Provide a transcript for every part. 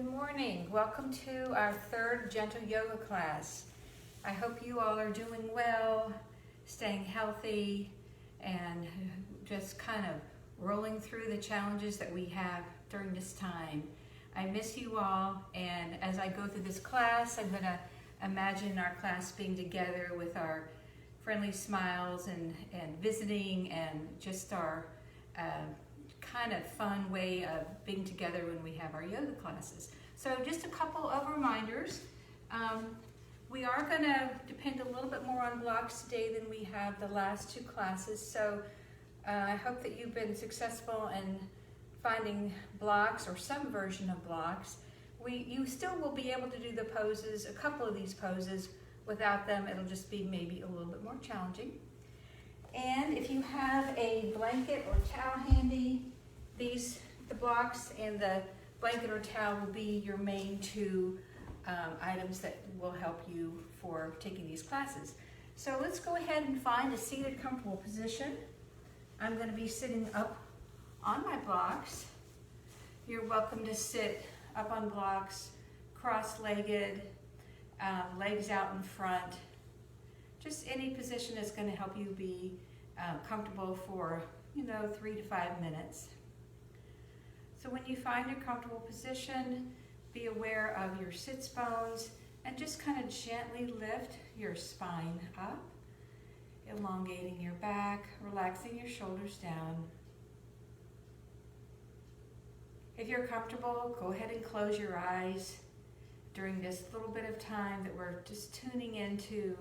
Good morning. Welcome to our third gentle yoga class. I hope you all are doing well, staying healthy, and just kind of rolling through the challenges that we have during this time. I miss you all, and as I go through this class, I'm going to imagine our class being together with our friendly smiles and visiting and just our kind of fun way of being together when we have our yoga classes. So just a couple of reminders. We are going to depend a little bit more on blocks today than we have the last two classes. So I hope that you've been successful in finding blocks or some version of blocks. You still will be able to do the poses, a couple of these poses. Without them, it'll just be maybe a little bit more challenging. And if you have a blanket or towel handy, the blocks and the blanket or towel will be your main two items that will help you for taking these classes. So let's go ahead and find a seated, comfortable position. I'm going to be sitting up on my blocks. You're welcome to sit up on blocks, cross-legged, legs out in front. Just any position that's going to help you be comfortable for 3 to 5 minutes. So when you find a comfortable position, be aware of your sits bones and just kind of gently lift your spine up, elongating your back, relaxing your shoulders down. If you're comfortable, go ahead and close your eyes during this little bit of time that we're just tuning into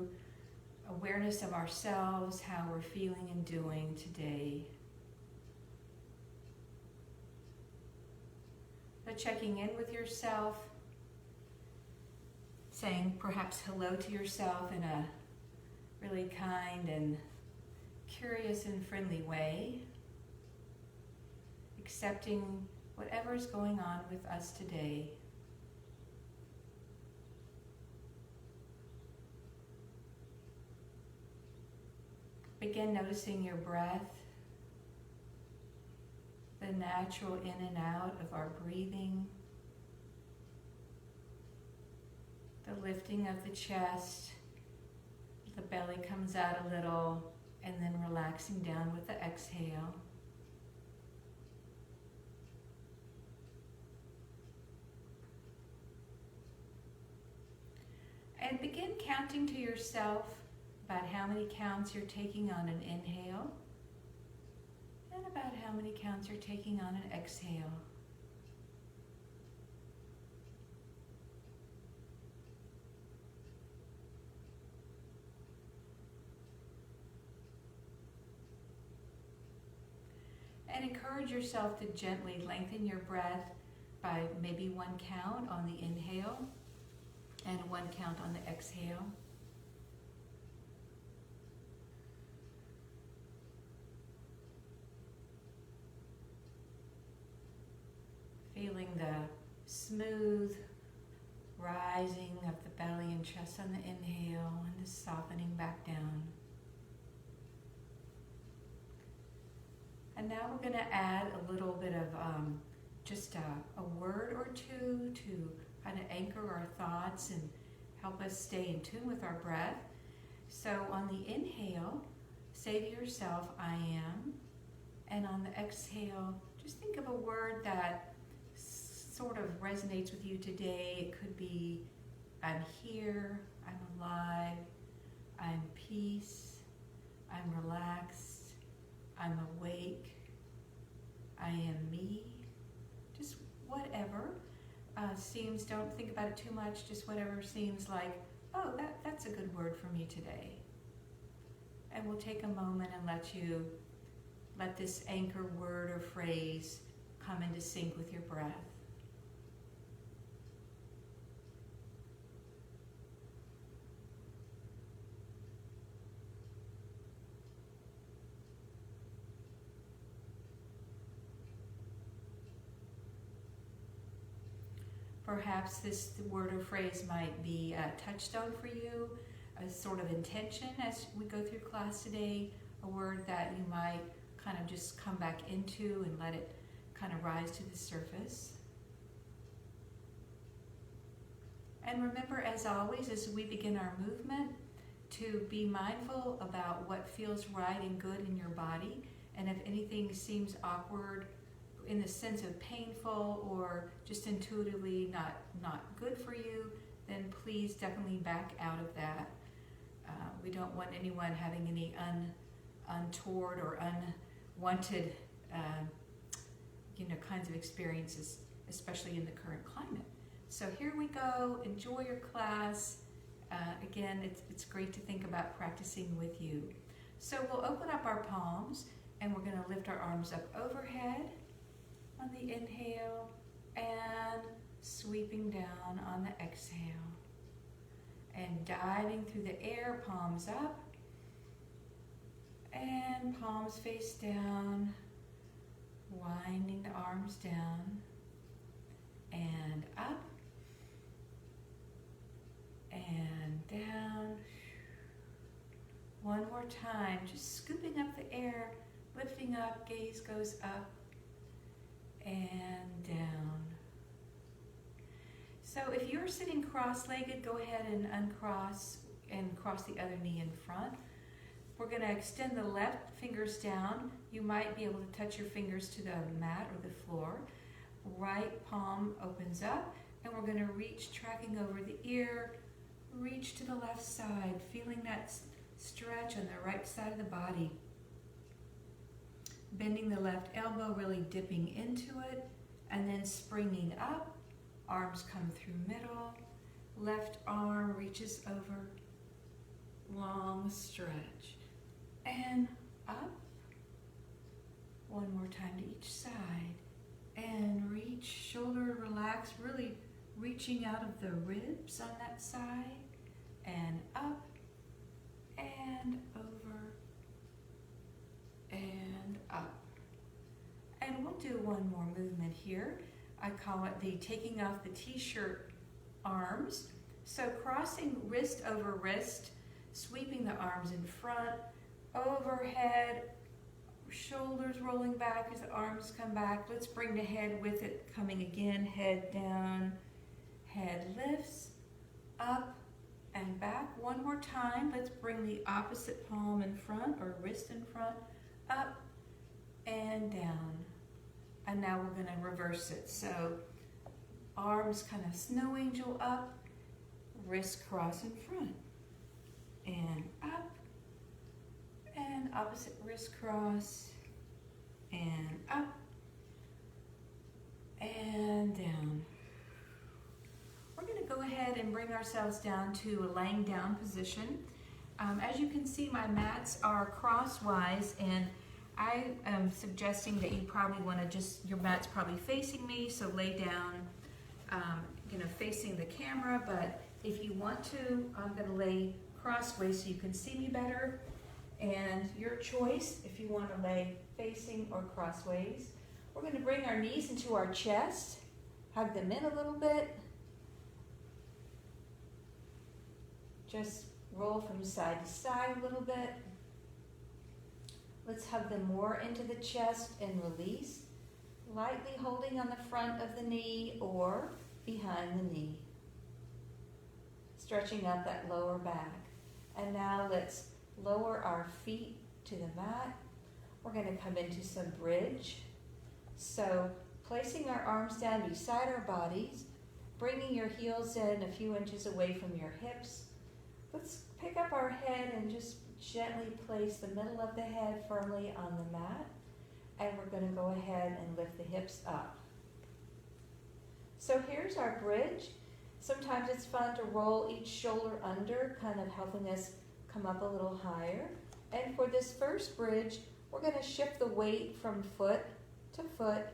awareness of ourselves, how we're feeling and doing today. So checking in with yourself, saying perhaps hello to yourself in a really kind and curious and friendly way, accepting whatever is going on with us today. Begin noticing your breath, the natural in and out of our breathing, the lifting of the chest, the belly comes out a little, and then relaxing down with the exhale. And begin counting to yourself about how many counts you're taking on an inhale and about how many counts you're taking on an exhale. And encourage yourself to gently lengthen your breath by maybe 1 count on the inhale and 1 count on the exhale. Feeling the smooth rising of the belly and chest on the inhale and the softening back down. And now we're going to add a little bit of just a word or two to kind of anchor our thoughts and help us stay in tune with our breath. So on the inhale, say to yourself, I am. And on the exhale, just think of a word that sort of resonates with you today. It could be, I'm here, I'm alive, I'm peace, I'm relaxed, I'm awake, I am me. Just whatever seems, don't think about it too much, just whatever seems like, oh, that's a good word for me today. And we'll take a moment and let this anchor word or phrase come into sync with your breath. Perhaps this word or phrase might be a touchstone for you, a sort of intention as we go through class today, a word that you might kind of just come back into and let it kind of rise to the surface. And remember, as always, as we begin our movement, to be mindful about what feels right and good in your body. And if anything seems awkward in the sense of painful or just intuitively not good for you, then please definitely back out of that. We don't want anyone having any untoward or unwanted kinds of experiences, especially in the current climate. So here we go. Enjoy your class. Again, it's great to think about practicing with you. So we'll open up our palms and we're going to lift our arms up overhead on the inhale and sweeping down on the exhale. And diving through the air, palms up and palms face down, winding the arms down and up and down. One more time, just scooping up the air, lifting up, gaze goes up and down. So if you're sitting cross-legged, go ahead and uncross and cross the other knee in front. We're going to extend the left fingers down. You might be able to touch your fingers to the mat or the floor. Right palm opens up, and we're going to reach, tracking over the ear, reach to the left side, feeling that stretch on the right side of the body. Bending the left elbow, really dipping into it, and then springing up. Arms come through middle, left arm reaches over, long stretch, and up. One more time to each side, and reach, shoulder relax, really reaching out of the ribs on that side, and up, and over, and up. And we'll do one more movement here. I call it the taking off the t-shirt arms. So crossing wrist over wrist, sweeping the arms in front, overhead, shoulders rolling back as the arms come back. Let's bring the head with it, coming again, head down, head lifts, up and back. One more time, let's bring the opposite palm in front or wrist in front, up and down. And now we're going to reverse it. So arms kind of snow angel up, wrist cross in front, and up, and opposite wrist cross, and up, and down. We're going to go ahead and bring ourselves down to a laying down position. As you can see, my mats are crosswise, and I am suggesting that you probably want to your mat's probably facing me, so lay down, facing the camera, but if you want to, I'm going to lay crossways so you can see me better, and your choice if you want to lay facing or crossways. We're going to bring our knees into our chest, hug them in a little bit, just roll from side to side a little bit. Let's hug them more into the chest and release, lightly holding on the front of the knee or behind the knee. Stretching out that lower back. And now let's lower our feet to the mat. We're going to come into some bridge. So placing our arms down beside our bodies, bringing your heels in a few inches away from your hips. Let's pick up our head and just gently place the middle of the head firmly on the mat, and we're going to go ahead and lift the hips up. So here's our bridge. Sometimes it's fun to roll each shoulder under, kind of helping us come up a little higher. And for this first bridge, we're going to shift the weight from foot to foot,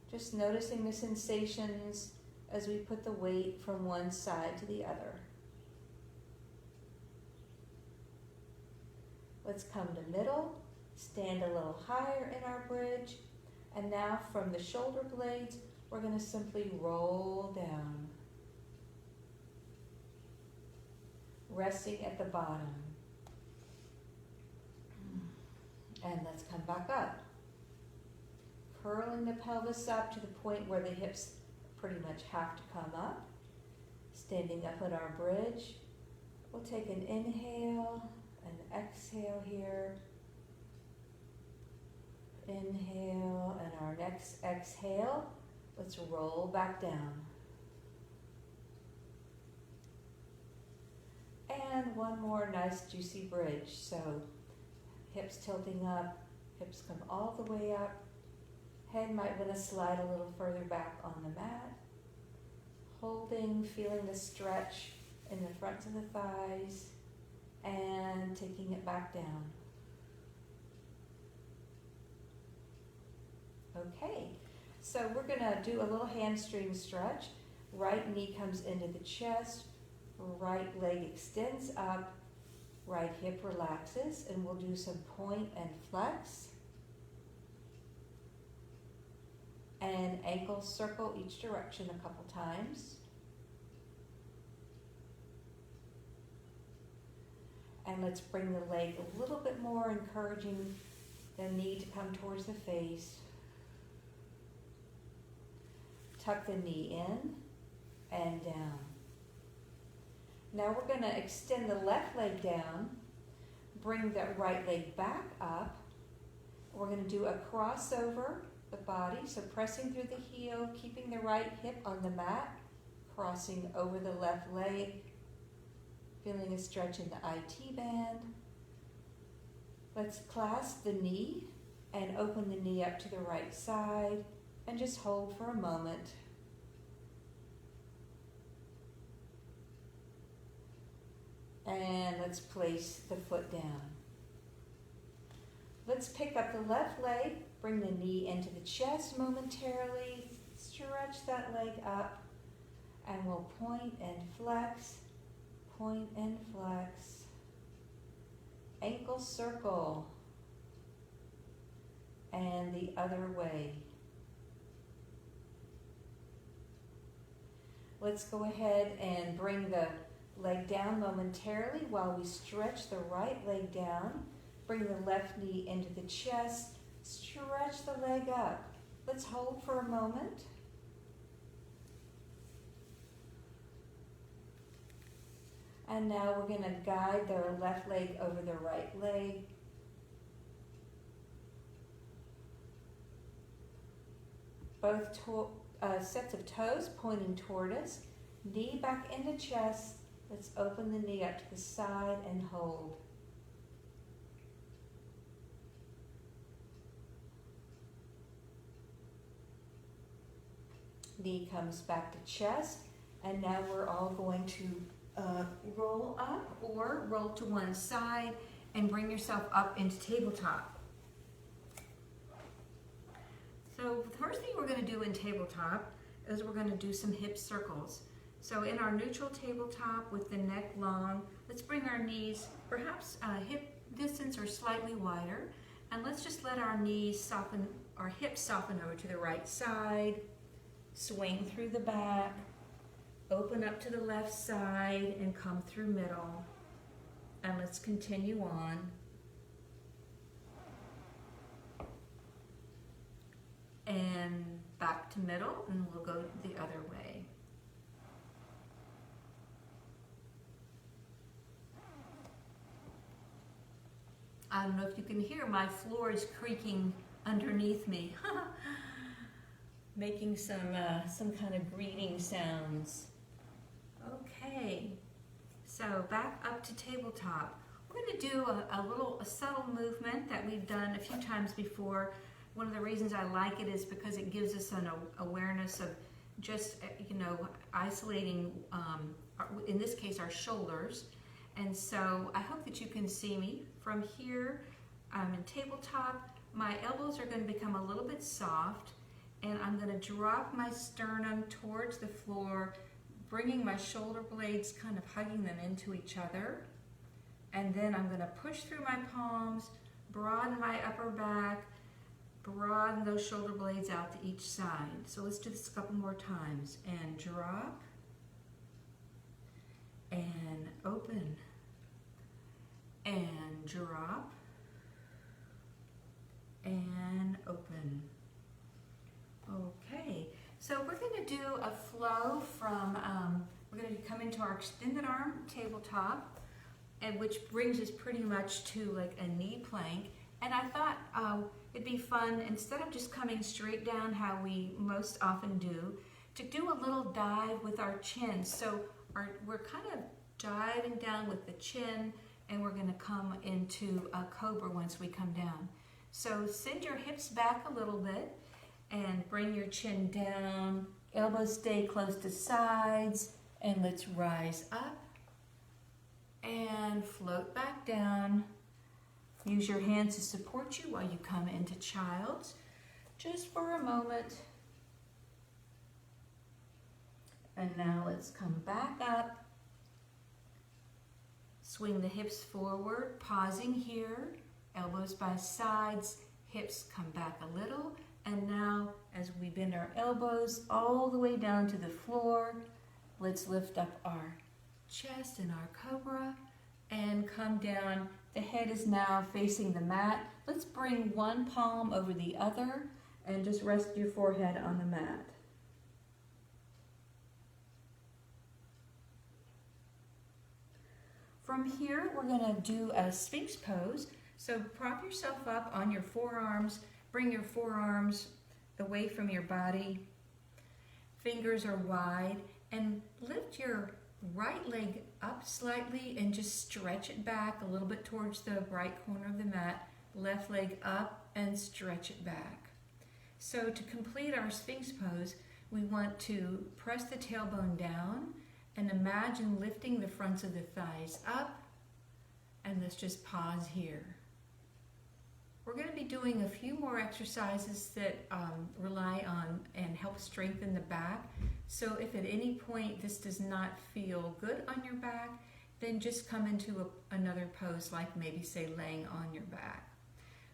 just noticing the sensations as we put the weight from one side to the other. Let's come to middle, stand a little higher in our bridge, and now from the shoulder blades, we're going to simply roll down, resting at the bottom. And let's come back up, curling the pelvis up to the point where the hips pretty much have to come up, Standing up in our bridge, we'll take an inhale and exhale here. Inhale, and our next exhale, let's roll back down. And one more nice juicy bridge. So hips tilting up, hips come all the way up. Head might want to slide a little further back on the mat. Holding, feeling the stretch in the fronts of the thighs, and taking it back down. Okay, so we're gonna do a little hamstring stretch. Right knee comes into the chest, right leg extends up, right hip relaxes, and we'll do some point and flex. And ankle circle each direction a couple times. And let's bring the leg a little bit more, encouraging the knee to come towards the face. Tuck the knee in and down. Now we're going to extend the left leg down, bring the right leg back up. We're going to do a crossover the body, so pressing through the heel, keeping the right hip on the mat, crossing over the left leg, feeling a stretch in the IT band. Let's clasp the knee and open the knee up to the right side and just hold for a moment. And let's place the foot down. Let's pick up the left leg, bring the knee into the chest momentarily, stretch that leg up, and we'll point and flex, ankle circle, and the other way. Let's go ahead and bring the leg down momentarily while we stretch the right leg down. Bring the left knee into the chest, stretch the leg up. Let's hold for a moment. And now we're going to guide the left leg over the right leg. Both sets of toes pointing toward us. Knee back into chest. Let's open the knee up to the side and hold. Knee comes back to chest, and now we're all going to roll up or roll to one side and bring yourself up into tabletop. So the first thing we're going to do in tabletop is we're going to do some hip circles. So in our neutral tabletop with the neck long, let's bring our knees perhaps hip distance or slightly wider, and let's just let our knees soften, our hips soften over to the right side. Swing through the back, open up to the left side and come through middle. And let's continue on. And back to middle, and we'll go the other way. I don't know if you can hear, my floor is creaking underneath me. Making some kind of greeting sounds. Okay, so back up to tabletop. We're going to do a subtle movement that we've done a few times before. One of the reasons I like it is because it gives us an awareness of just, isolating, in this case, our shoulders. And so I hope that you can see me. From here, I'm in tabletop. My elbows are going to become a little bit soft. And I'm going to drop my sternum towards the floor, bringing my shoulder blades, kind of hugging them into each other. And then I'm going to push through my palms, broaden my upper back, broaden those shoulder blades out to each side. So let's do this a couple more times. And drop, and open, and drop, and open. Okay, so we're going to do a flow from we're going to come into our extended arm tabletop, and which brings us pretty much to like a knee plank. And I thought it'd be fun, instead of just coming straight down how we most often do, to do a little dive with our chin. So we're kind of diving down with the chin, and we're going to come into a cobra once we come down. So send your hips back a little bit and bring your chin down. Elbows stay close to sides, and let's rise up and float back down. Use your hands to support you while you come into child's, just for a moment. And now let's come back up. Swing the hips forward, pausing here. Elbows by sides, hips come back a little. And now, as we bend our elbows all the way down to the floor, let's lift up our chest in our cobra and come down. The head is now facing the mat. Let's bring one palm over the other and just rest your forehead on the mat. From here, we're going to do a Sphinx pose. So prop yourself up on your forearms. Bring your forearms away from your body. Fingers are wide. And lift your right leg up slightly and just stretch it back a little bit towards the right corner of the mat. Left leg up and stretch it back. So to complete our Sphinx pose, we want to press the tailbone down and imagine lifting the fronts of the thighs up. And let's just pause here. We're going to be doing a few more exercises that rely on and help strengthen the back. So if at any point this does not feel good on your back, then just come into another pose, like maybe say laying on your back.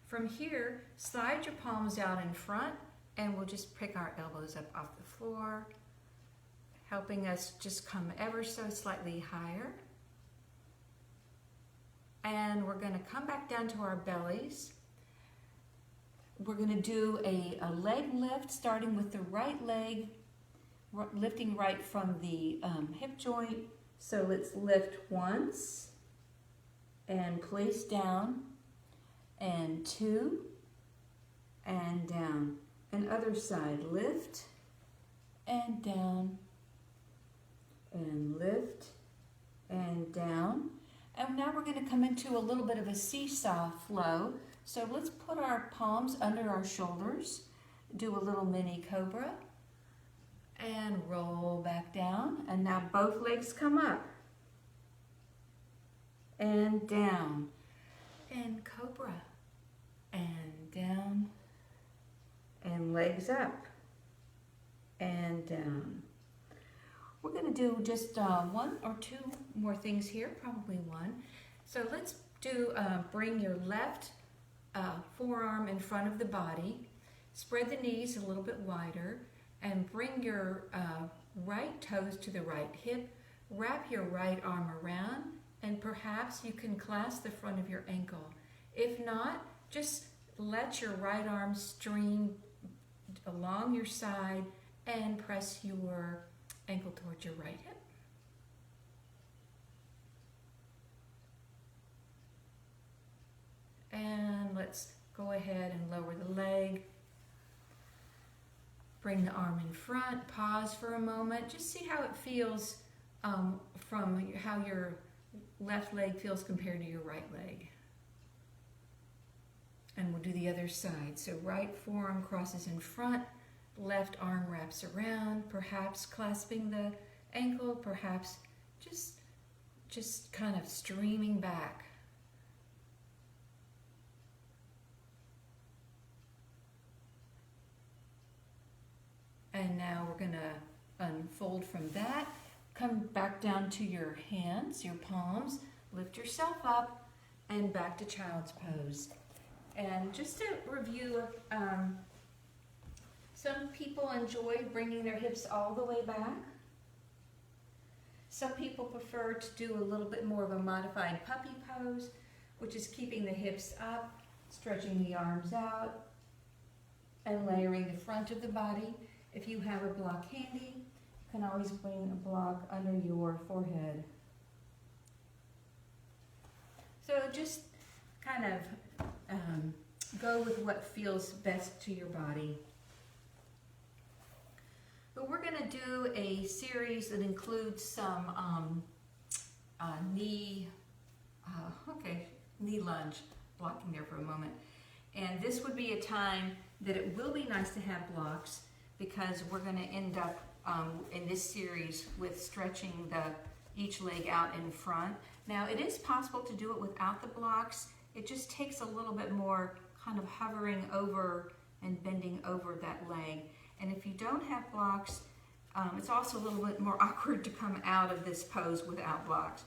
From here, slide your palms out in front, and we'll just pick our elbows up off the floor, helping us just come ever so slightly higher. And we're going to come back down to our bellies. We're going to do a leg lift, starting with the right leg, lifting right from the hip joint. So let's lift once, and place down, and two, and down. And other side, lift, and down, and lift, and down. And now we're going to come into a little bit of a seesaw flow. So let's put our palms under our shoulders, do a little mini cobra, and roll back down. And now both legs come up, and down, and cobra, and down, and legs up, and down. We're going to do just one or two more things here, probably one. So let's do bring your left forearm in front of the body, spread the knees a little bit wider, and bring your right toes to the right hip. Wrap your right arm around, and perhaps you can clasp the front of your ankle. If not, just let your right arm stream along your side and press your ankle towards your right hip. And let's go ahead and lower the leg. Bring the arm in front, pause for a moment. Just see how it feels from how your left leg feels compared to your right leg. And we'll do the other side. So right forearm crosses in front, left arm wraps around, perhaps clasping the ankle, perhaps just kind of streaming back. And now we're going to unfold from that. Come back down to your hands, your palms. Lift yourself up and back to child's pose. And just to review, some people enjoy bringing their hips all the way back. Some people prefer to do a little bit more of a modified puppy pose, which is keeping the hips up, stretching the arms out, and layering the front of the body. If you have a block handy, You can always bring a block under your forehead. So just kind of go with what feels best to your body. But we're going to do a series that includes some knee lunge, blocking there for a moment. And this would be a time that it will be nice to have blocks, because we're going to end up in this series with stretching each leg out in front. Now, it is possible to do it without the blocks. It just takes a little bit more kind of hovering over and bending over that leg. And if you don't have blocks, it's also a little bit more awkward to come out of this pose without blocks.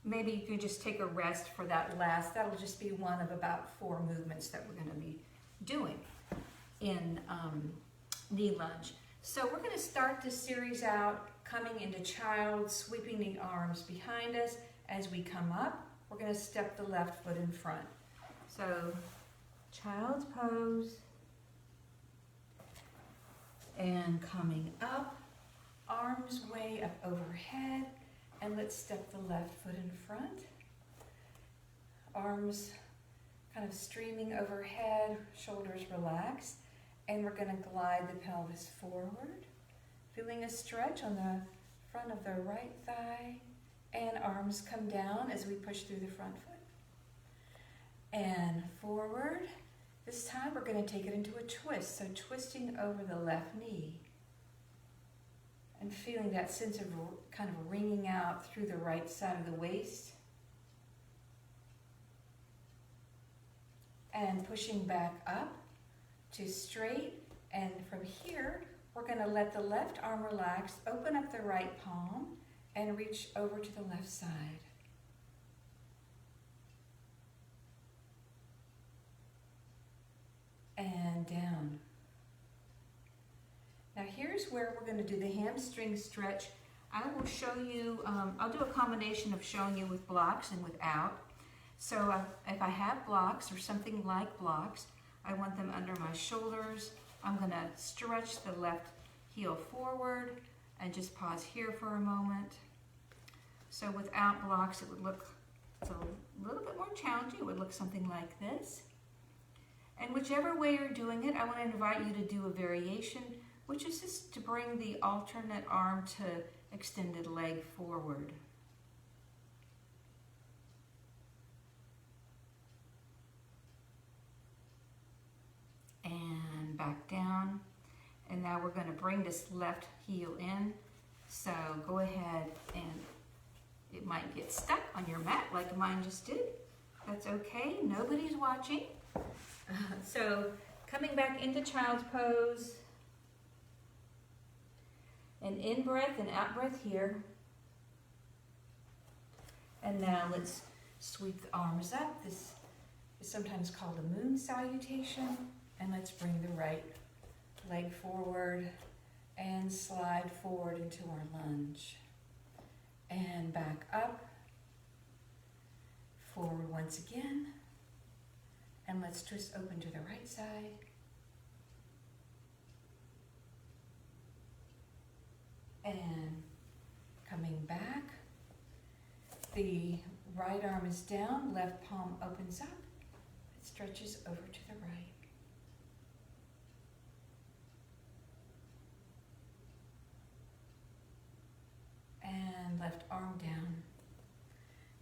Maybe you can just take a rest for that'll just be one of about 4 movements that we're going to be doing in knee lunge. So we're going to start this series out coming into child, sweeping the arms behind us. As we come up, we're going to step the left foot in front. So child's pose, and coming up, arms way up overhead, and let's step the left foot in front. Arms kind of streaming overhead, shoulders relaxed, and we're going to glide the pelvis forward, feeling a stretch on the front of the right thigh, and arms come down as we push through the front foot. And forward. This time we're going to take it into a twist, so twisting over the left knee and feeling that sense of kind of wringing out through the right side of the waist. And pushing back up to straight, and from here we're going to let the left arm relax, open up the right palm, and reach over to the left side. And down. Now here's where we're going to do the hamstring stretch. I will show you, I'll do a combination of showing you with blocks and without. So if I have blocks or something like blocks, I want them under my shoulders. I'm going to stretch the left heel forward and just pause here for a moment. So without blocks, it would look a little bit more challenging. It would look something like this. And whichever way you're doing it, I want to invite you to do a variation, which is just to bring the alternate arm to extended leg forward. And back down. And now we're going to bring this left heel in. So go ahead, and it might get stuck on your mat like mine just did. That's okay, nobody's watching. So coming back into child's pose, and in breath and out breath here. And now let's sweep the arms up. This is sometimes called a moon salutation. And let's bring the right leg forward and slide forward into our lunge. And back up, forward once again. And let's twist open to the right side. And coming back, the right arm is down, left palm opens up, it stretches over to the right. And left arm down.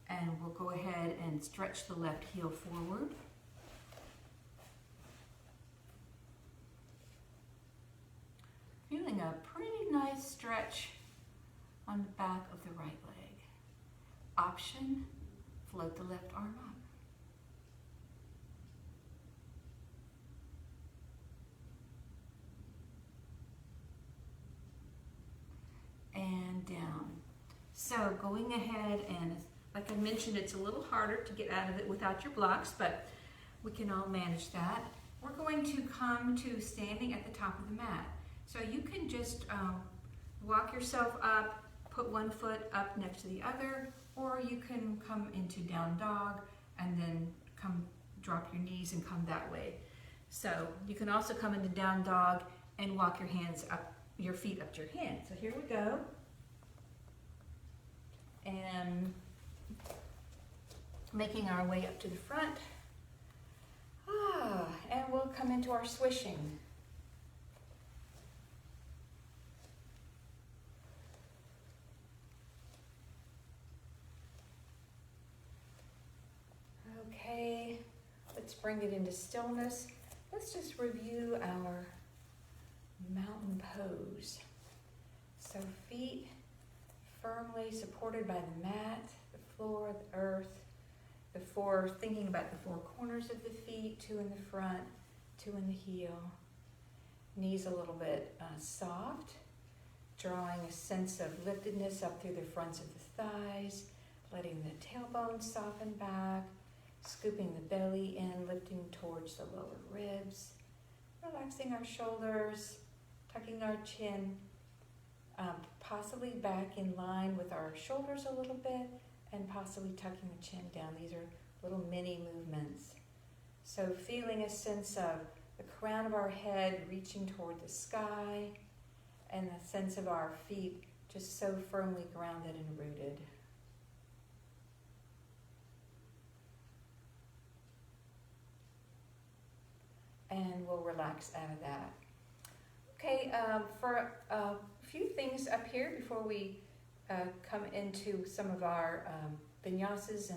And we'll go ahead and stretch the left heel forward. Feeling a pretty nice stretch on the back of the right leg. Option, float the left arm up. And down. So going ahead, and like I mentioned, it's a little harder to get out of it without your blocks, but we can all manage that. We're going to come to standing at the top of the mat. So you can just walk yourself up, put one foot up next to the other, or you can come into down dog and then drop your knees and come that way. So you can also come into down dog and walk your hands up your feet up to your hands. So here we go. And making our way up to the front. And we'll come into our swishing. Okay, let's bring it into stillness. Let's just review our mountain pose. So feet firmly supported by the mat, the floor, the earth, thinking about the four corners of the feet, 2 in the front, 2 in the heel. Knees a little bit soft, drawing a sense of liftedness up through the fronts of the thighs, letting the tailbone soften back, scooping the belly in, lifting towards the lower ribs, relaxing our shoulders, tucking our chin, possibly back in line with our shoulders a little bit, and possibly tucking the chin down. These are little mini movements. So feeling a sense of the crown of our head reaching toward the sky, and the sense of our feet just so firmly grounded and rooted. And we'll relax out of that. Okay, for a few things up here before we come into some of our vinyasas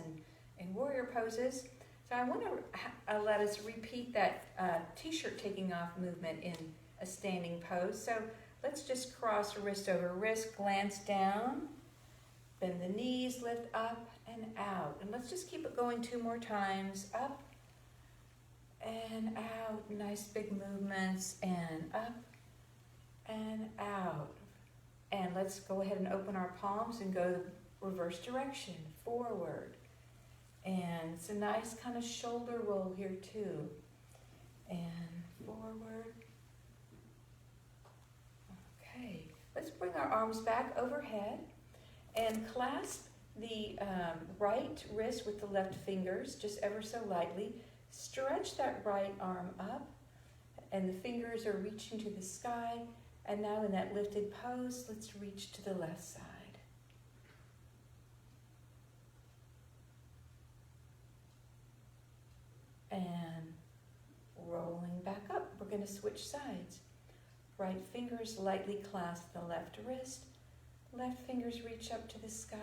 and warrior poses. So I want to let us repeat that t-shirt taking off movement in a standing pose. So let's just cross wrist over wrist, glance down, bend the knees, lift up and out. And let's just keep it going 2 more times. Up and out, nice big movements, and up and out. And let's go ahead and open our palms and go the reverse direction, forward. And it's a nice kind of shoulder roll here too. And forward. Okay, let's bring our arms back overhead and clasp the right wrist with the left fingers, just ever so lightly. Stretch that right arm up, and the fingers are reaching to the sky. And now in that lifted pose, let's reach to the left side. And rolling back up, we're going to switch sides. Right fingers lightly clasp the left wrist. Left fingers reach up to the sky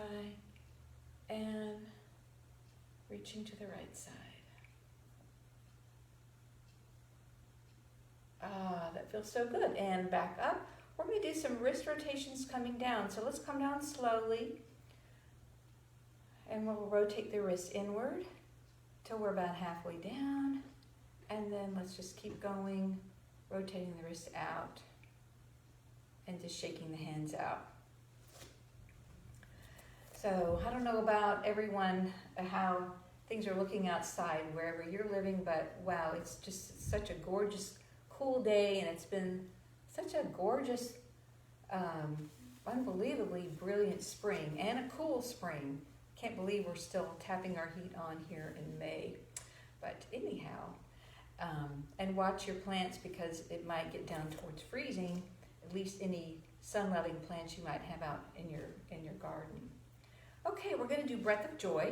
and reaching to the right side. That feels so good. And back up. We're going to do some wrist rotations coming down. So let's come down slowly. And we'll rotate the wrist inward till we're about halfway down. And then let's just keep going, rotating the wrist out and just shaking the hands out. So I don't know about everyone, how things are looking outside wherever you're living, but wow, it's just such a gorgeous, cool day, and it's been such a gorgeous, unbelievably brilliant spring and a cool spring. Can't believe we're still tapping our heat on here in May. But anyhow, and watch your plants because it might get down towards freezing, at least any sun-loving plants you might have out in your garden. Okay, we're going to do Breath of Joy,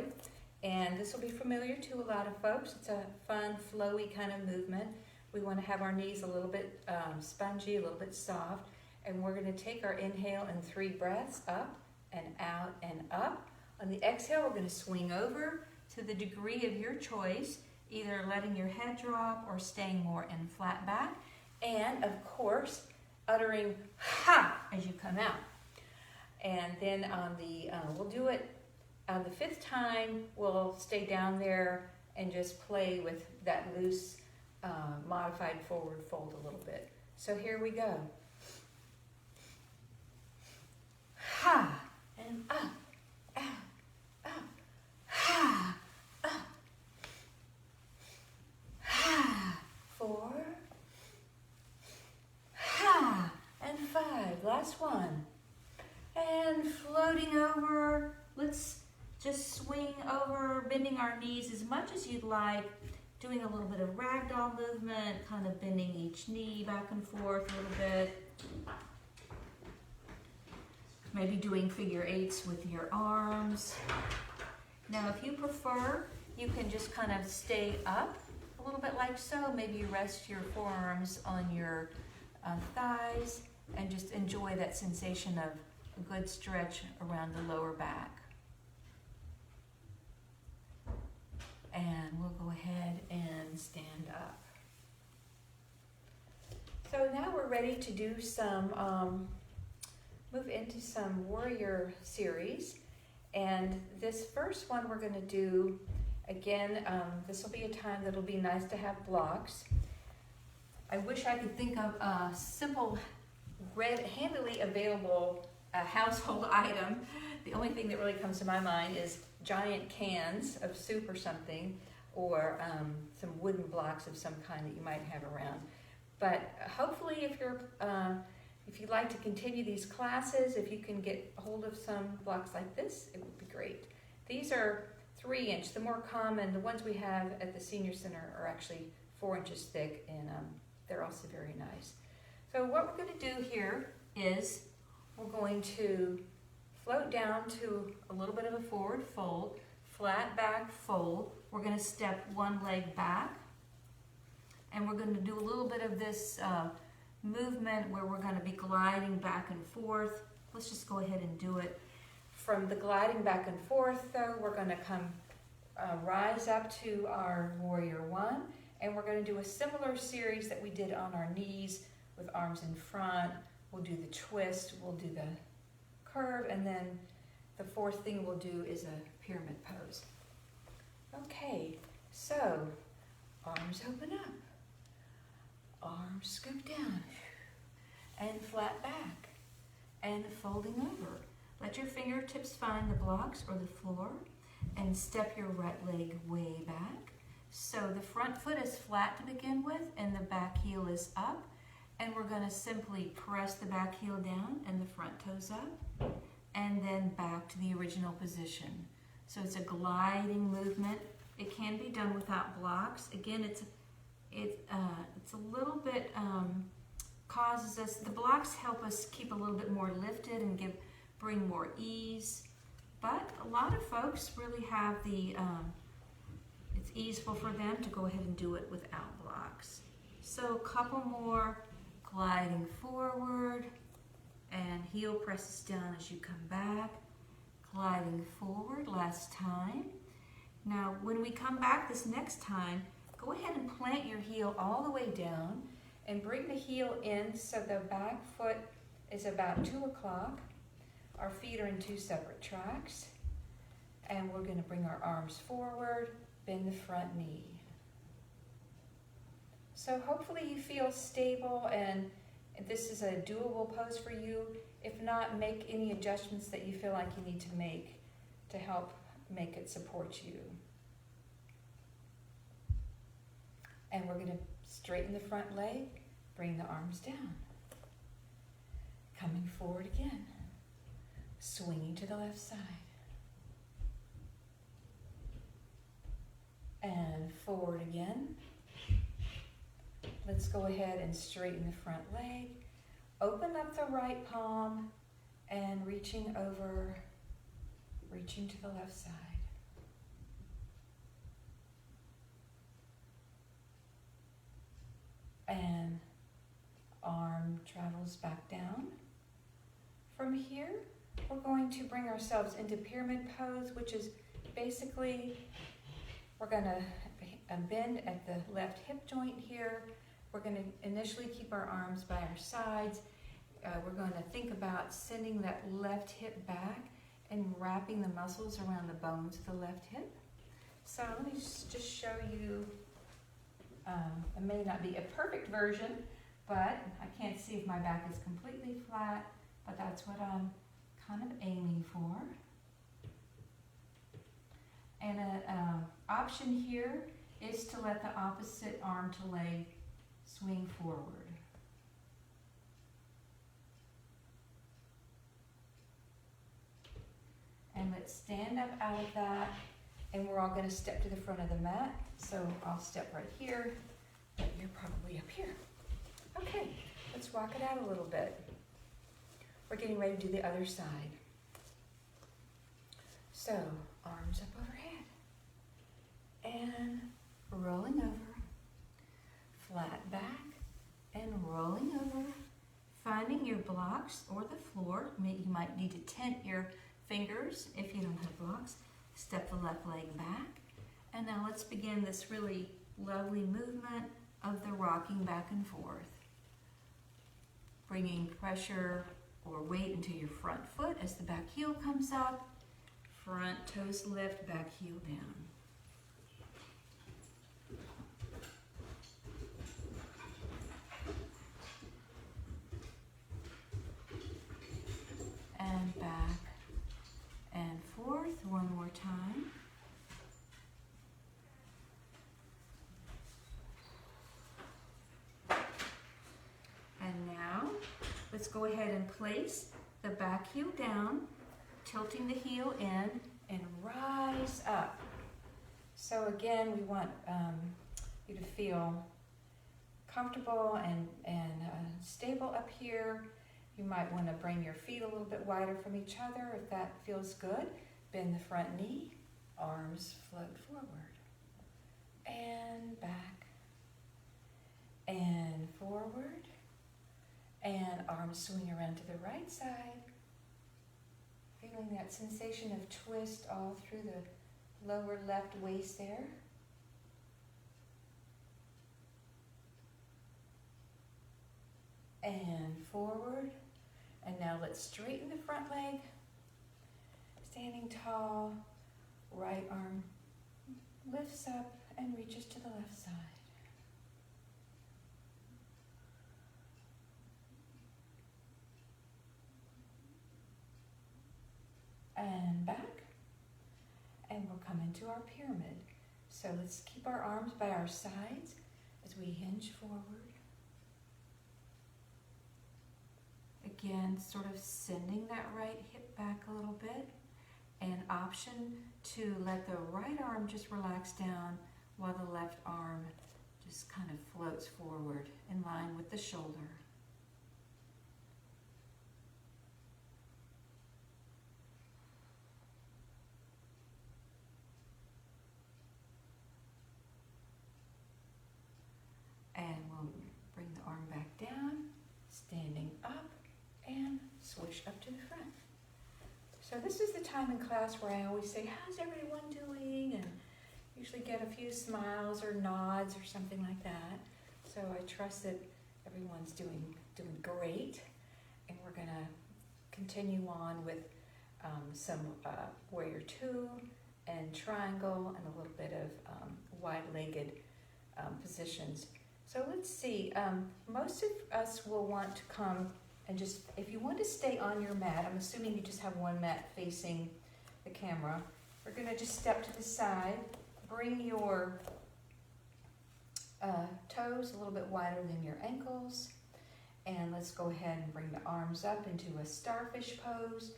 and this will be familiar to a lot of folks. It's a fun, flowy kind of movement. We want to have our knees a little bit spongy, a little bit soft, and we're going to take our inhale in 3 breaths, up and out and up. On the exhale, we're going to swing over to the degree of your choice, either letting your head drop or staying more in flat back, and of course, uttering ha as you come out. And then on the, we'll do it on the 5th time, we'll stay down there and just play with that loose, modified forward fold a little bit. So here we go. Ha, and up, out, up, ha, up, ha, 4, ha, and 5. Last one. And floating over, let's just swing over, bending our knees as much as you'd like, doing a little bit of ragdoll movement, kind of bending each knee back and forth a little bit. maybe doing figure eights with your arms. Now, if you prefer, you can just kind of stay up a little bit like so. Maybe you rest your forearms on your thighs and just enjoy that sensation of a good stretch around the lower back. And we'll go ahead and stand up. So now we're ready to do some, move into some warrior series. And this first one we're going to do, again, this will be a time that'll be nice to have blocks. I wish I could think of a simple, handily available household item. The only thing that really comes to my mind is giant cans of soup or something, or some wooden blocks of some kind that you might have around. But hopefully if you'd like to continue these classes, if you can get a hold of some blocks like this, it would be great. These are 3-inch. The more common, the ones we have at the Senior Center are actually 4 inches thick, and they're also very nice. So what we're going to do here is we're going to float down to a little bit of a forward fold, flat back fold. We're going to step one leg back, and we're going to do a little bit of this movement where we're going to be gliding back and forth. Let's just go ahead and do it. From the gliding back and forth, though, we're going to come rise up to our warrior one, and we're going to do a similar series that we did on our knees with arms in front. We'll do the twist, we'll do the curve, and then the fourth thing we'll do is a pyramid pose. Okay, so arms open up, arms scoop down, and flat back, and folding over. Let your fingertips find the blocks or the floor, and step your right leg way back. So the front foot is flat to begin with, and the back heel is up. And we're going to simply press the back heel down and the front toes up, and then back to the original position. So it's a gliding movement. It can be done without blocks. Again, it's a little bit causes us. The blocks help us keep a little bit more lifted and bring more ease. But a lot of folks really have it's easeful for them to go ahead and do it without blocks. So a couple more. Gliding forward, and heel presses down as you come back. Gliding forward, last time. Now, when we come back this next time, go ahead and plant your heel all the way down and bring the heel in so the back foot is about 2 o'clock. Our feet are in 2 separate tracks, and we're going to bring our arms forward, bend the front knee. So hopefully you feel stable and this is a doable pose for you. If not, make any adjustments that you feel like you need to make to help make it support you. And we're going to straighten the front leg, bring the arms down. Coming forward again, swinging to the left side. And forward again. Let's go ahead and straighten the front leg. Open up the right palm and reaching over, reaching to the left side. And arm travels back down. From here, we're going to bring ourselves into pyramid pose, which is basically, we're going to bend at the left hip joint here. We're going to initially keep our arms by our sides. We're going to think about sending that left hip back and wrapping the muscles around the bones of the left hip. So let me just show you. It may not be a perfect version, but I can't see if my back is completely flat, but that's what I'm kind of aiming for. And an option here is to let the opposite arm to leg swing forward. And let's stand up out of that, and we're all going to step to the front of the mat. So I'll step right here, but you're probably up here. Okay, let's rock it out a little bit. we're getting ready to do the other side. So, arms up overhead. And rolling over. Flat back and rolling over. Finding your blocks or the floor. You might need to tent your fingers if you don't have blocks. Step the left leg back. And now let's begin this really lovely movement of the rocking back and forth. Bringing pressure or weight into your front foot as the back heel comes up. Front toes lift, back heel down. And back and forth one more time. And now let's go ahead and place the back heel down, tilting the heel in, and rise up. So again, we want you to feel comfortable and stable up here. You might want to bring your feet a little bit wider from each other if that feels good. Bend the front knee, arms float forward. And back. And forward. And arms swing around to the right side. Feeling that sensation of twist all through the lower left waist there. And forward. And now let's straighten the front leg. Standing tall, right arm lifts up and reaches to the left side. And back. And we'll come into our pyramid. So let's keep our arms by our sides as we hinge forward. Again, sort of sending that right hip back a little bit. And option to let the right arm just relax down while the left arm just kind of floats forward in line with the shoulder. And we'll bring the arm back down, standing up, and swoosh up to the front. So this is the time in class where I always say, how's everyone doing? And usually get a few smiles or nods or something like that. So I trust that everyone's doing great. And we're going to continue on with some warrior two and triangle and a little bit of wide-legged positions. So let's see, most of us will want to come and just, if you want to stay on your mat, I'm assuming you just have one mat facing the camera. We're going to just step to the side, bring your toes a little bit wider than your ankles, and let's go ahead and bring the arms up into a starfish pose.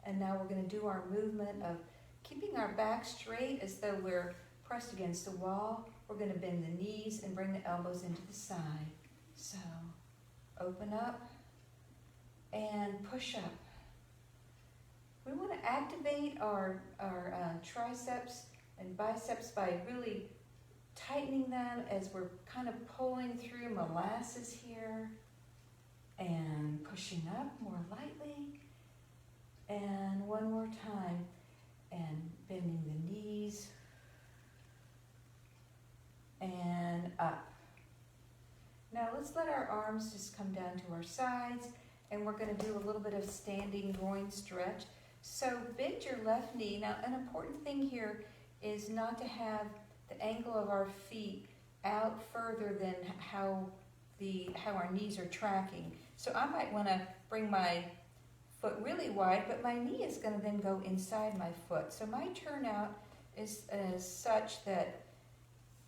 And now we're going to do our movement of keeping our back straight as though we're pressed against the wall. We're going to bend the knees and bring the elbows into the side. So open up and push up. We want to activate our triceps and biceps by really tightening them as we're kind of pulling through molasses here. And pushing up more lightly. And one more time. And bending the knees. And up. Now let's let our arms just come down to our sides, and we're going to do a little bit of standing groin stretch. So bend your left knee. Now an important thing here is not to have the ankle of our feet out further than how our knees are tracking. So I might want to bring my foot really wide, but my knee is going to then go inside my foot. So my turnout is such that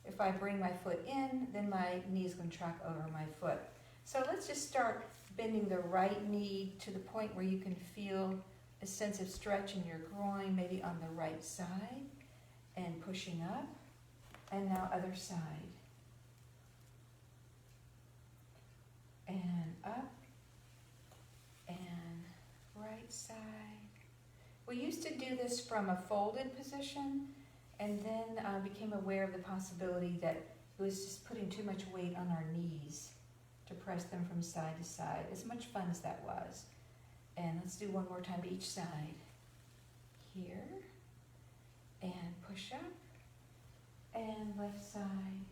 if I bring my foot in, then my knee is going to track over my foot. So let's just start bending the right knee to the point where you can feel a sense of stretch in your groin, maybe on the right side, and pushing up. And now other side. And up, and right side. We used to do this from a folded position, and then became aware of the possibility that it was just putting too much weight on our knees to press them from side to side, as much fun as that was. And let's do one more time each side. Here, and push up, and left side,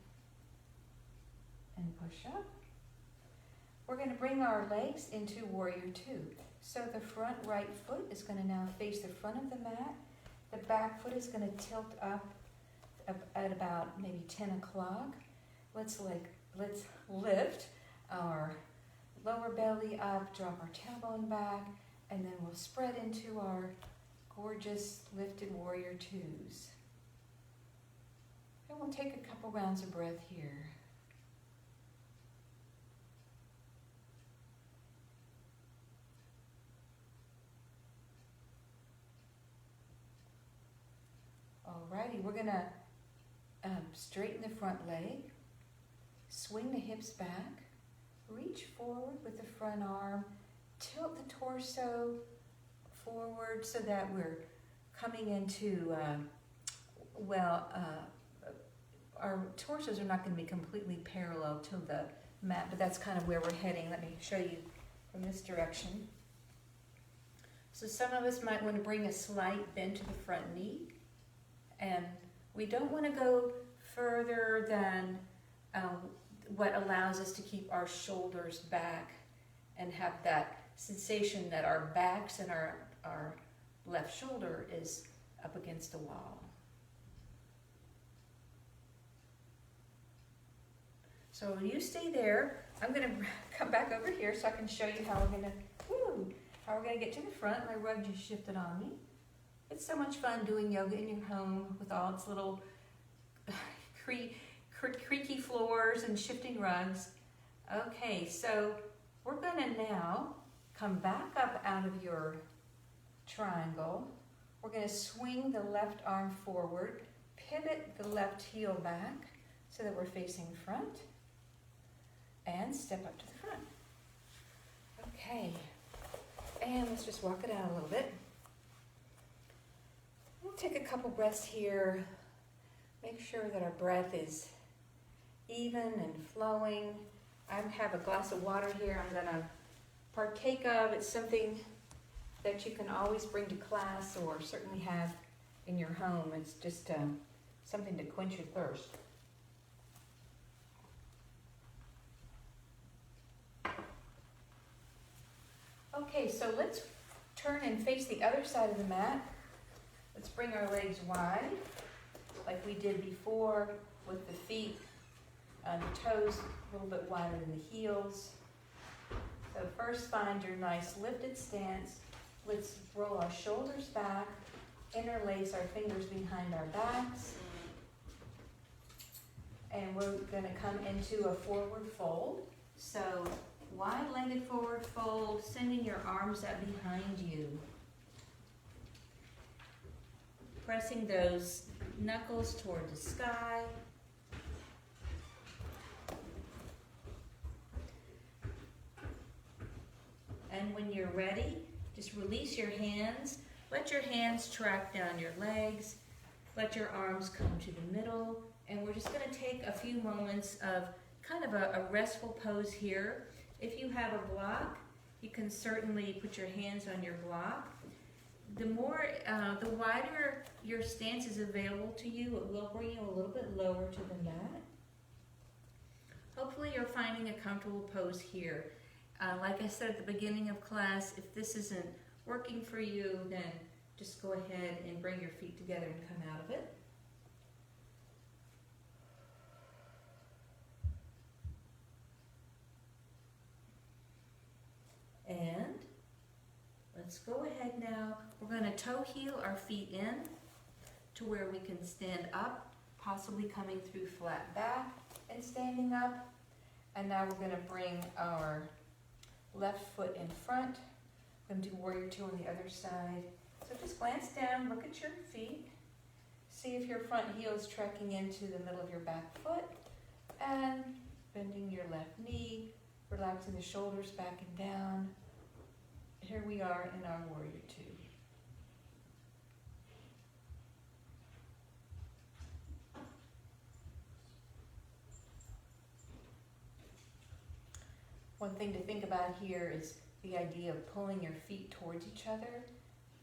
and push up. We're going to bring our legs into Warrior Two. So the front right foot is going to now face the front of the mat. The back foot is going to tilt up at about maybe 10 o'clock. Let's lift our lower belly up, drop our tailbone back, and then we'll spread into our gorgeous lifted Warrior Twos. And we'll take a couple rounds of breath here. Alrighty, we're gonna straighten the front leg, swing the hips back, reach forward with the front arm, tilt the torso forward so that we're coming into, our torsos are not going to be completely parallel to the mat, but that's kind of where we're heading. Let me show you from this direction. So some of us might want to bring a slight bend to the front knee, and we don't want to go further than what allows us to keep our shoulders back and have that sensation that our backs and our left shoulder is up against the wall. So you stay there. I'm going to come back over here so I can show you how we're going to get to the front. My rug just shifted on me. It's so much fun doing yoga in your home with all its little creaky floors and shifting rugs. Okay, so we're going to now come back up out of your triangle. We're going to swing the left arm forward, pivot the left heel back so that we're facing front, and step up to the front. Okay, and let's just walk it out a little bit. We'll take a couple breaths here. Make sure that our breath is even and flowing. I have a glass of water here I'm going to partake of. It's something that you can always bring to class or certainly have in your home. It's just something to quench your thirst. Okay, so let's turn and face the other side of the mat. Let's bring our legs wide, like we did before, with the feet, the toes a little bit wider than the heels. So first find your nice lifted stance. Let's roll our shoulders back, interlace our fingers behind our backs, and we're going to come into a forward fold. So wide-legged forward fold, sending your arms up behind you. Pressing those knuckles toward the sky. And when you're ready, just release your hands. Let your hands track down your legs. Let your arms come to the middle. And we're just going to take a few moments of kind of a restful pose here. If you have a block, you can certainly put your hands on your block. The wider your stance is available to you, it will bring you a little bit lower to the mat. Hopefully you're finding a comfortable pose here. Like I said at the beginning of class, if this isn't working for you, then just go ahead and bring your feet together and come out of it. And let's go ahead now. We're going to toe heel our feet in to where we can stand up, possibly coming through flat back and standing up. And now we're going to bring our left foot in front. We're going to do Warrior Two on the other side. So just glance down, look at your feet. See if your front heel is tracking into the middle of your back foot. And bending your left knee, relaxing the shoulders back and down. Here we are in our warrior two. One thing to think about here is the idea of pulling your feet towards each other.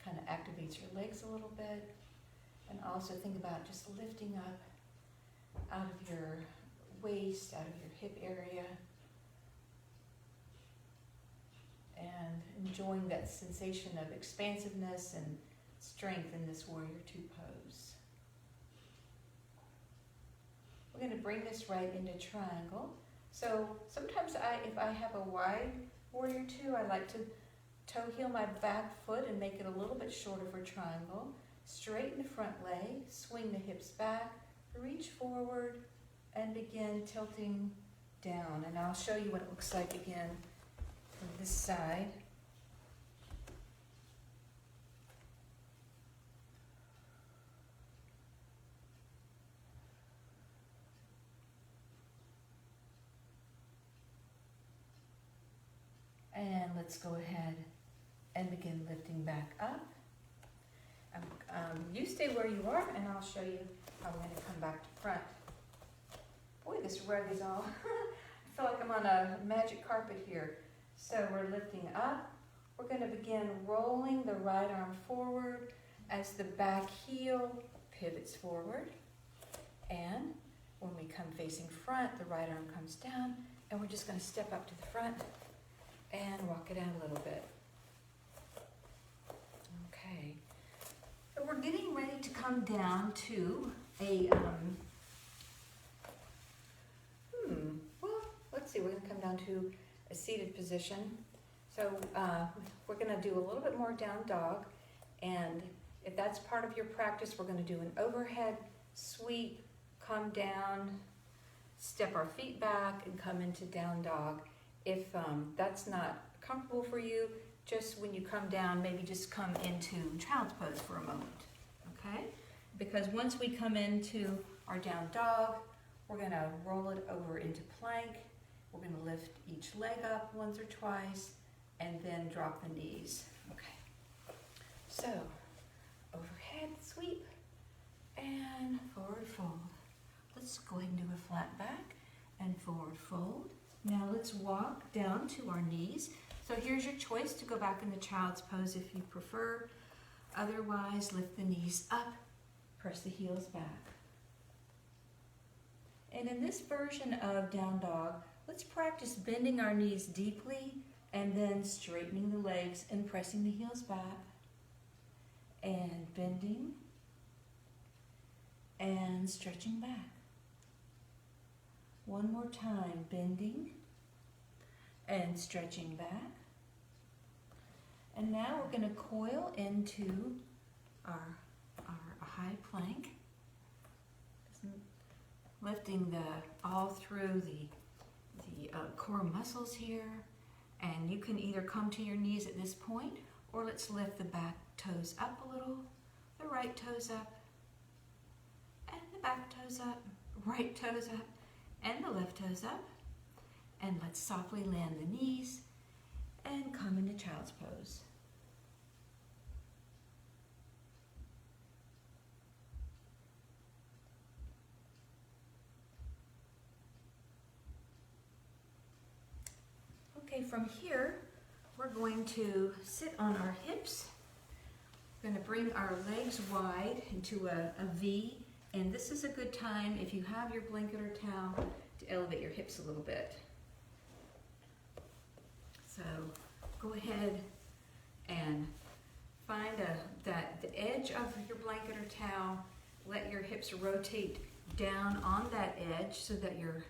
Kind of activates your legs a little bit. And also think about just lifting up out of your waist, out of your hip area. And enjoying that sensation of expansiveness and strength in this warrior two pose. We're going to bring this right into triangle. So sometimes if I have a wide warrior two, I like to toe heel my back foot and make it a little bit shorter for triangle. Straighten the front leg, swing the hips back, reach forward, and begin tilting down. And I'll show you what it looks like again from this side. And let's go ahead and begin lifting back up. You stay where you are, and I'll show you how I'm going to come back to front. Boy, this rug is all, I feel like I'm on a magic carpet here. So we're lifting up. We're going to begin rolling the right arm forward as the back heel pivots forward. And when we come facing front, the right arm comes down, and we're just going to step up to the front and walk it out a little bit. Okay. So we're getting ready to come down to a, well, let's see, we're going to come down to a seated position. So we're going to do a little bit more down dog, and if that's part of your practice, we're going to do an overhead sweep, come down, step our feet back, and come into down dog. If that's not comfortable for you, just when you come down, maybe just come into child's pose for a moment, okay? Because once we come into our down dog, we're gonna roll it over into plank. We're gonna lift each leg up once or twice, and then drop the knees, okay? So, overhead sweep, and forward fold. Let's go ahead and do a flat back, and forward fold. Now let's walk down to our knees. So here's your choice to go back into child's pose if you prefer. Otherwise, lift the knees up, press the heels back. And in this version of down dog, let's practice bending our knees deeply and then straightening the legs and pressing the heels back. And bending and stretching back. One more time, bending and stretching back. And now we're going to coil into our high plank, lifting all through the core muscles here. And you can either come to your knees at this point, or let's lift the back toes up a little, the right toes up, and the back toes up, right toes up, and the left toes up. And let's softly land the knees and come into child's pose. Okay, from here, we're going to sit on our hips. We're going to bring our legs wide into a V, and this is a good time, if you have your blanket or towel, to elevate your hips a little bit. So go ahead and find the edge of your blanket or towel. Let your hips rotate down on that edge so that you're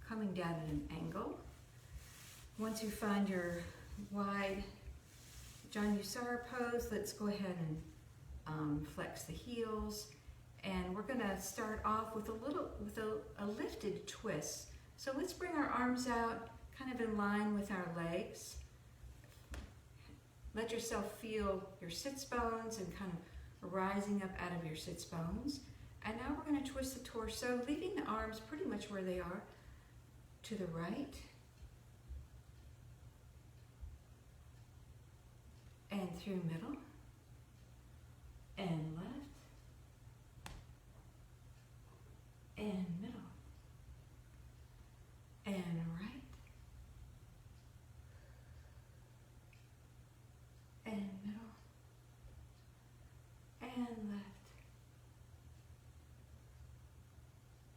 coming down at an angle. Once you find your wide Janusara pose, let's go ahead and flex the heels. And we're going to start off with a lifted twist. So let's bring our arms out kind of in line with our legs. Let yourself feel your sits bones and kind of rising up out of your sits bones. And now we're going to twist the torso, leaving the arms pretty much where they are, to the right through middle and left and middle and right and middle and left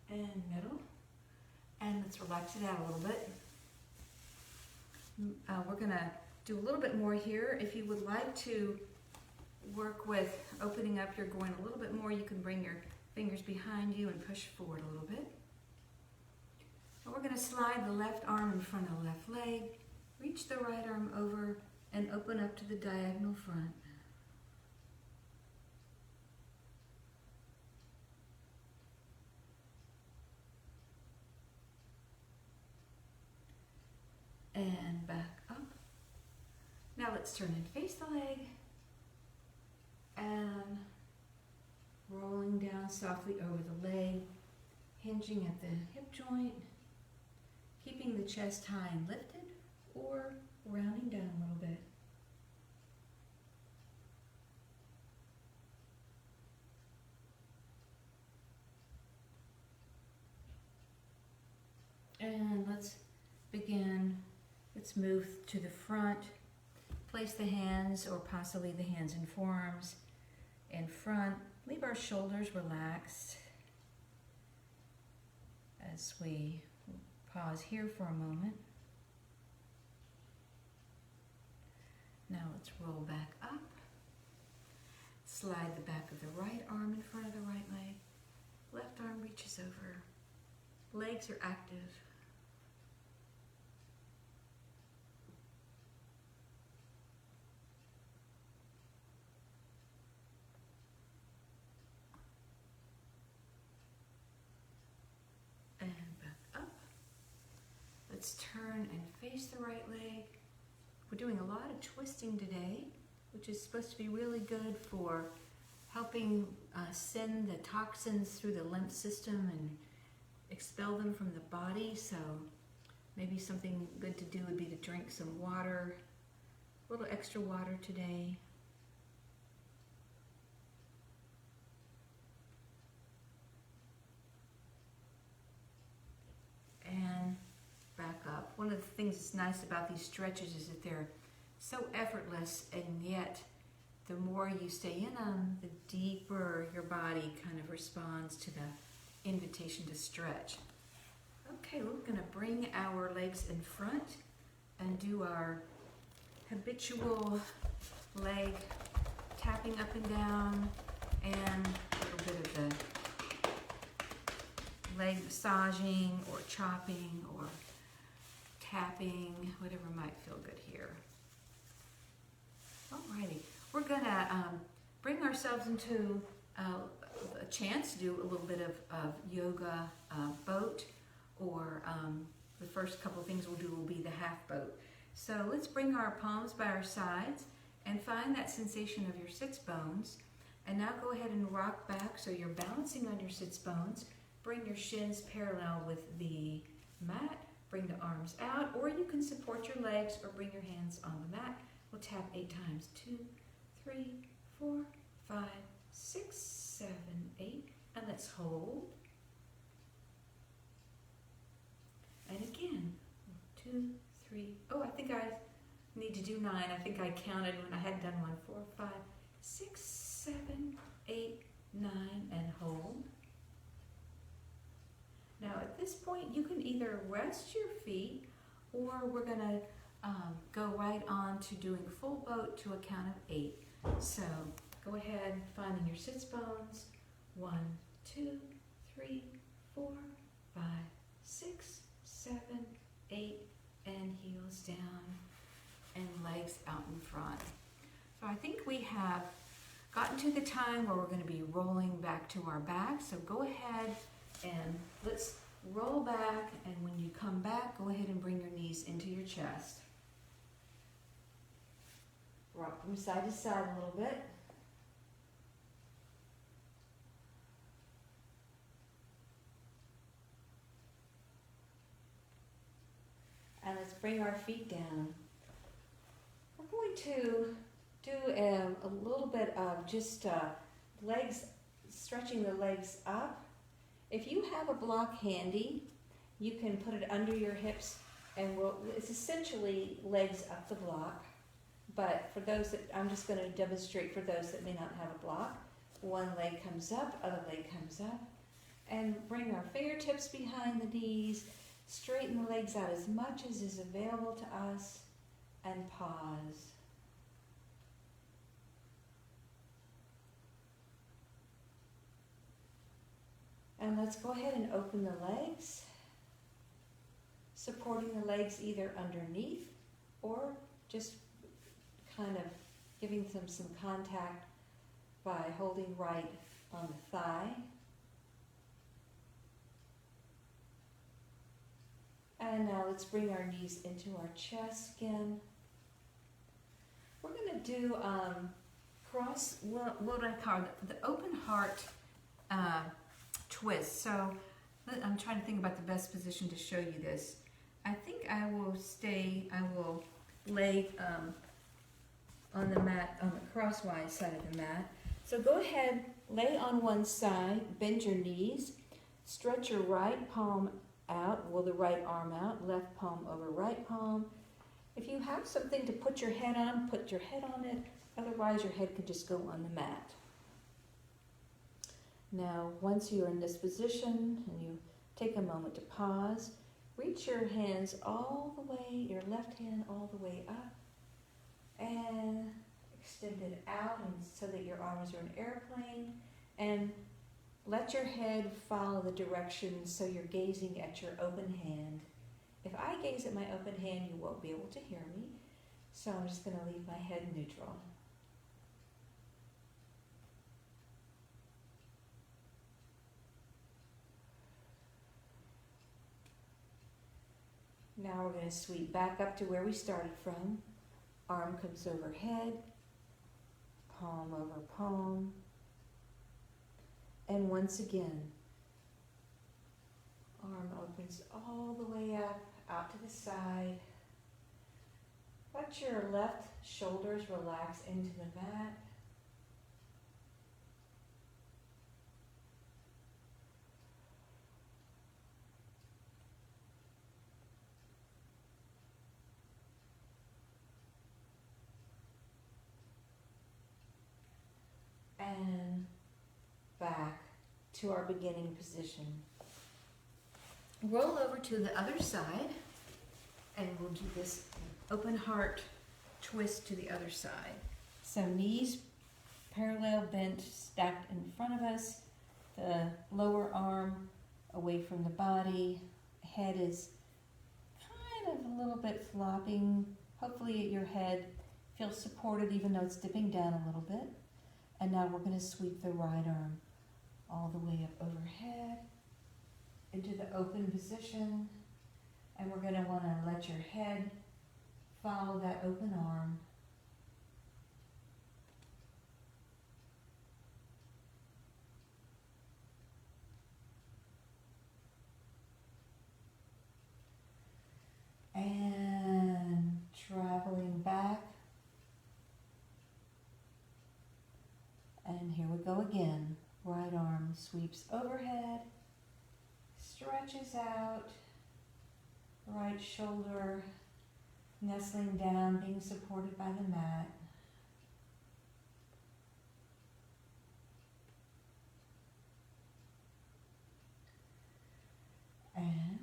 and middle. And let's relax it out a little bit. We're gonna do a little bit more here. If you would like to work with opening up your groin a little bit more, you can bring your fingers behind you and push forward a little bit. And we're gonna slide the left arm in front of the left leg, reach the right arm over and open up to the diagonal front. And back up. Now let's turn and face the leg and rolling down softly over the leg, hinging at the hip joint, keeping the chest high and lifted or rounding down a little bit. And let's begin. Let's move to the front. Place the hands or possibly the hands and forearms in front. Leave our shoulders relaxed as we pause here for a moment. Now let's roll back up. Slide the back of the right arm in front of the right leg. Left arm reaches over. Legs are active. Let's turn and face the right leg. We're doing a lot of twisting today, which is supposed to be really good for helping send the toxins through the lymph system and expel them from the body. So maybe something good to do would be to drink some water, a little extra water today. And back up. One of the things that's nice about these stretches is that they're so effortless, and yet the more you stay in them, the deeper your body kind of responds to the invitation to stretch. Okay, we're going to bring our legs in front and do our habitual leg tapping up and down and a little bit of the leg massaging or chopping or tapping, whatever might feel good here. Alrighty, we're gonna bring ourselves into a chance to do a little bit of yoga boat, or the first couple things we'll do will be the half boat. So let's bring our palms by our sides and find that sensation of your sits bones. And now go ahead and rock back so you're balancing on your sits bones. Bring your shins parallel with the mat. Bring the arms out, or you can support your legs or bring your hands on the mat. We'll tap 8 times. 2, 3, 4, 5, 6, 7, 8. And let's hold. And again, 2, 3. Oh, I think I need to do 9. I think I counted when I had done 1. 4, 5, 6, 7, 8, 9, and hold. Now at this point, you can either rest your feet, or we're going to go right on to doing full boat to a count of 8. So go ahead, finding your sits bones. 1, 2, 3, 4, 5, 6, 7, 8, and heels down and legs out in front. So I think we have gotten to the time where we're going to be rolling back to our back. So go ahead and let's roll back, and when you come back, go ahead and bring your knees into your chest. Rock from side to side a little bit. And let's bring our feet down. We're going to do a little bit of just legs, stretching the legs up. If you have a block handy, you can put it under your hips, and it's essentially legs up the block. But for those that, I'm just going to demonstrate for those that may not have a block. One leg comes up, other leg comes up, and bring our fingertips behind the knees, straighten the legs out as much as is available to us, and pause. And let's go ahead and open the legs, supporting the legs either underneath or just kind of giving them some contact by holding right on the thigh. And now let's bring our knees into our chest again. We're going to do what I call the open heart twist. So I'm trying to think about the best position to show you this. I think I will lay on the mat, on the crosswise side of the mat. So go ahead, lay on one side, bend your knees, stretch your right palm out, the right arm out, left palm over right palm. If you have something to put your head on, put your head on it. Otherwise, your head could just go on the mat. Now, once you're in this position and you take a moment to pause, reach your hands all the way, your left hand all the way up, and extend it out and so that your arms are an airplane, and let your head follow the direction so you're gazing at your open hand. If I gaze at my open hand, you won't be able to hear me, so I'm just going to leave my head neutral. Now we're going to sweep back up to where we started from. Arm comes overhead, palm over palm. And once again, arm opens all the way up, out to the side. Let your left shoulders relax into the mat. And back to our beginning position. Roll over to the other side, and we'll do this open heart twist to the other side. So knees parallel, bent, stacked in front of us, the lower arm away from the body, head is kind of a little bit flopping. Hopefully your head feels supported even though it's dipping down a little bit. And now we're going to sweep the right arm all the way up overhead into the open position. And we're going to want to let your head follow that open arm. And traveling back. And here we go again. Right arm sweeps overhead, stretches out, right shoulder nestling down, being supported by the mat. And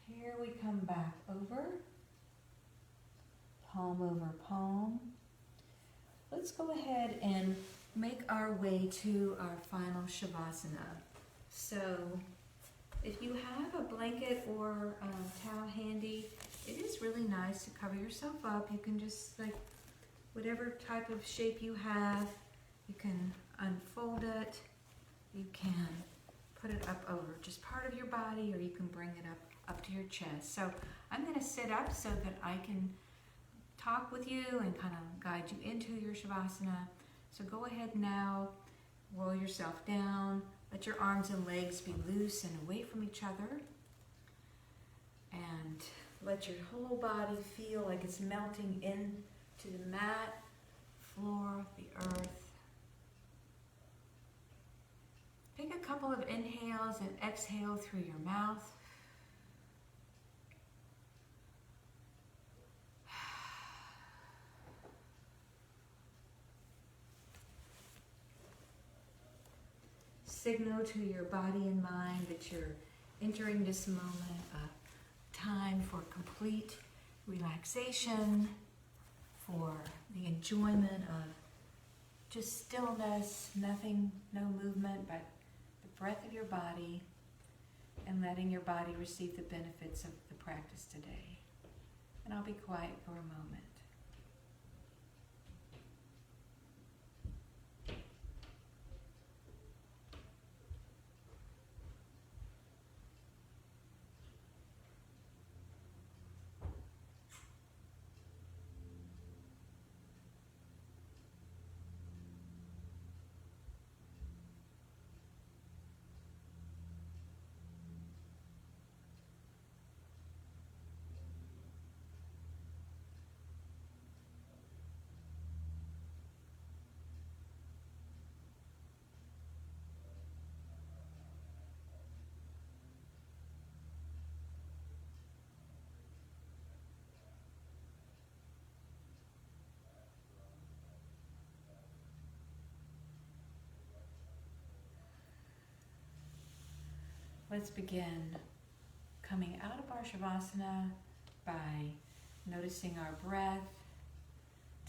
here we come back over, palm over palm. Let's go ahead and make our way to our final Shavasana. So if you have a blanket or a towel handy, it is really nice to cover yourself up. You can just, like, whatever type of shape you have, you can unfold it. You can put it up over just part of your body, or you can bring it up to your chest. So I'm going to sit up so that I can talk with you and kind of guide you into your Shavasana. So go ahead now, roll yourself down, let your arms and legs be loose and away from each other, and let your whole body feel like it's melting into the mat, floor, the earth. Take a couple of inhales and exhale through your mouth. Signal to your body and mind that you're entering this moment of time for complete relaxation, for the enjoyment of just stillness, nothing, no movement, but the breath of your body, and letting your body receive the benefits of the practice today. And I'll be quiet for a moment. Let's begin coming out of our Shavasana by noticing our breath,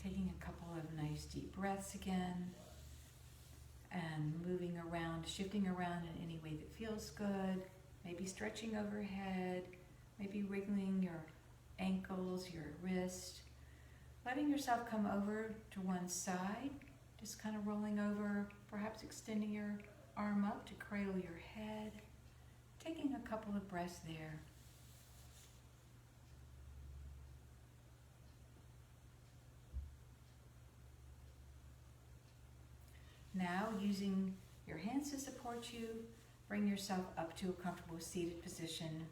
taking a couple of nice deep breaths again, and moving around, shifting around in any way that feels good, maybe stretching overhead, maybe wriggling your ankles, your wrist, letting yourself come over to one side, just kind of rolling over, perhaps extending your arm up to cradle your head. Taking a couple of breaths there. Now, using your hands to support you, bring yourself up to a comfortable seated position.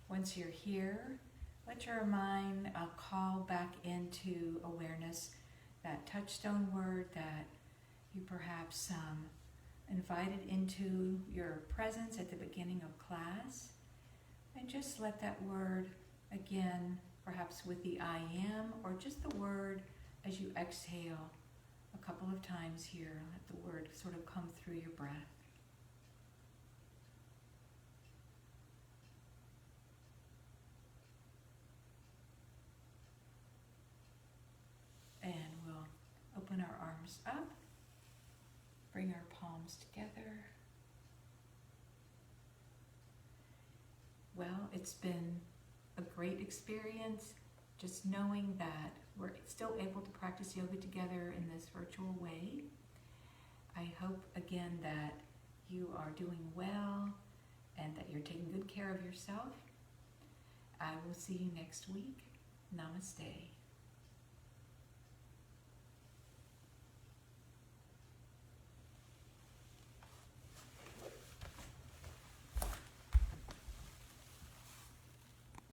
Once you're here, let your mind call back into awareness that touchstone word that you perhaps invited into your presence at the beginning of class. And just let that word again, perhaps with the I am, or just the word as you exhale a couple of times here. Let the word sort of come through your breath. And we'll open our arms up, bring our palms together. Well, it's been a great experience just knowing that we're still able to practice yoga together in this virtual way. I hope again that you are doing well and that you're taking good care of yourself. I will see you next week. Namaste.